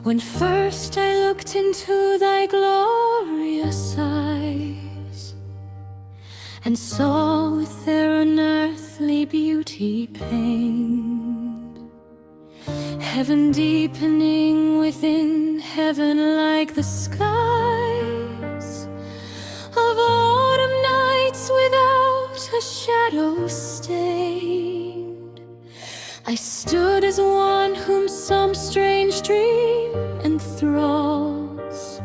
When first I looked into thy glorious eyes, and saw with their unearthly beauty pained, heaven deepening within heaven like the skies of autumn nights without a shadow stained, I stood as one whom some strange dream enthralls,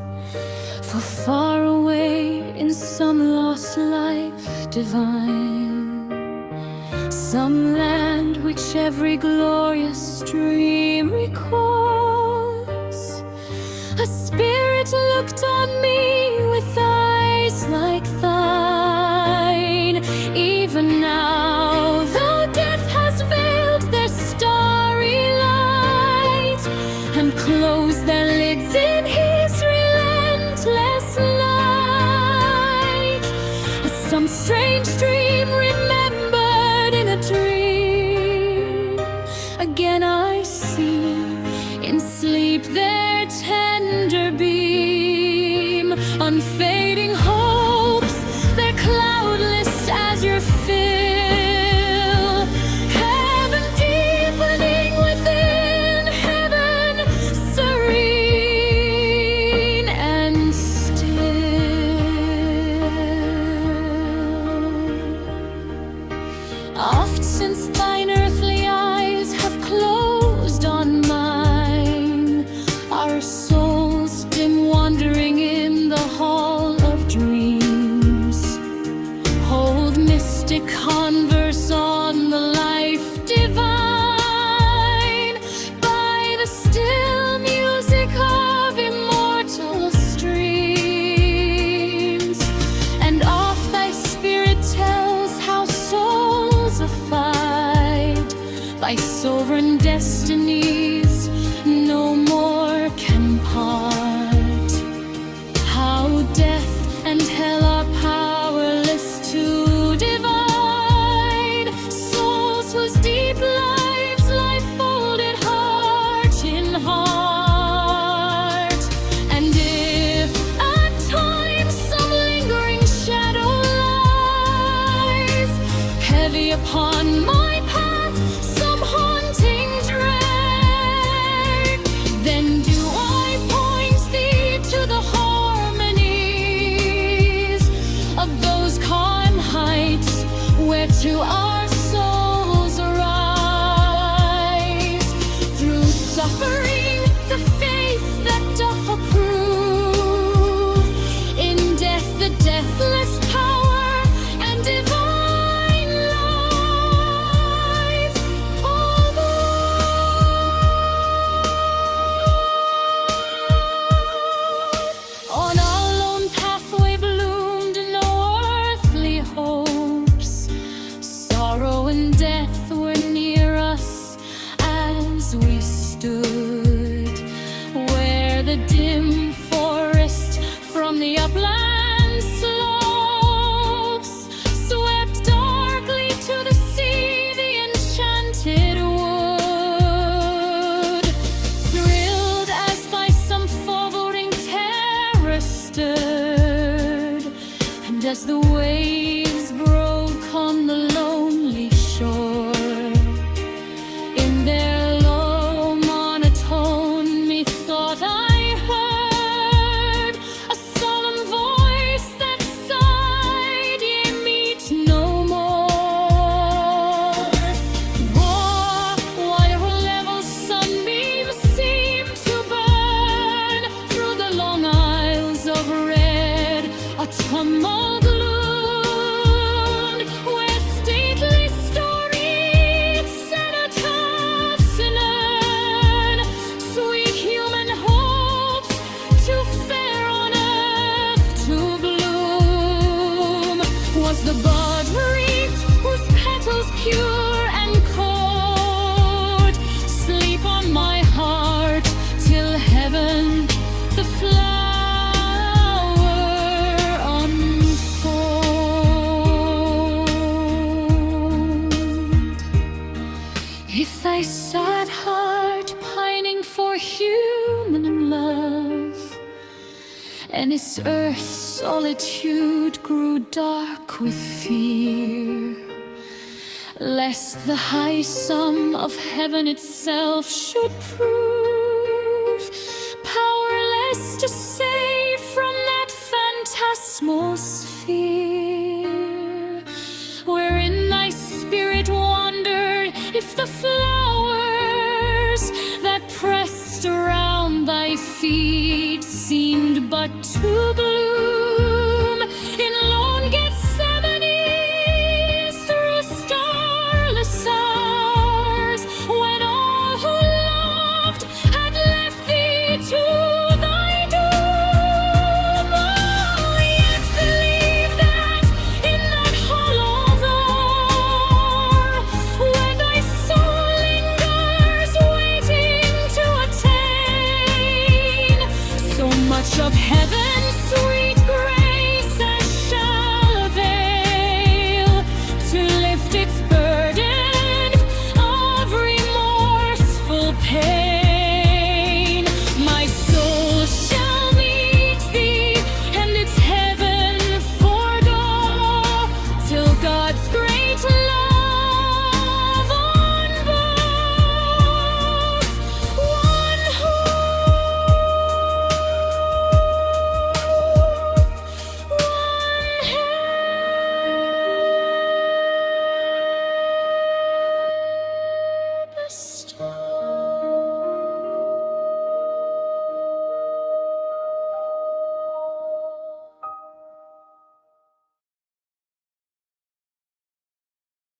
for far away in some lost life divine, some land which every glorious dream recalls, a spirit looked on me with eyes like thine. Even now, though death has veiled their starry light and closed their lids in his relentless light, some strange dream remembered in a dream, again I see in sleep their tender beam, unfading hopes, their cloudless azure fill, heaven deepening within heaven serene and still. Oft since thine earthly eyes have closed on mine, our souls dim wandering in the hall of dreams hold mystic converse on the life divine, by the still music of immortal streams. And oft thy spirit tells how souls affied by sovereign destinies no more can part, how death and hell are powerless to divide souls whose deep lives lie folded heart in heart. And if at times some lingering shadow lies heavy upon my path, some haunting dread, then do I point thee to the harmonies of those calm heights whereto our souls arise. Through suffering, the faith that doth approve, in death the deathless power and divine life. On our lone pathway bloomed no earthly hopes, sorrow and death were near us as we stood, where the dim forest from the upland slopes swept darkly to the sea, the enchanted wood, thrilled as by some foreboding terror stirred, and as the waves broke on the lonely shore, in their low monotone methought I heard a solemn voice that sighed, ye meet no more. While level sunbeams seem to burn through the long aisles of red, a tumult looms and this earth's solitude grew dark with fear, lest the high sum of heaven itself should prove powerless to save from that phantasmal sphere, wherein thy spirit wandered. If the flowers that pressed around thy feet seemed but to bloom,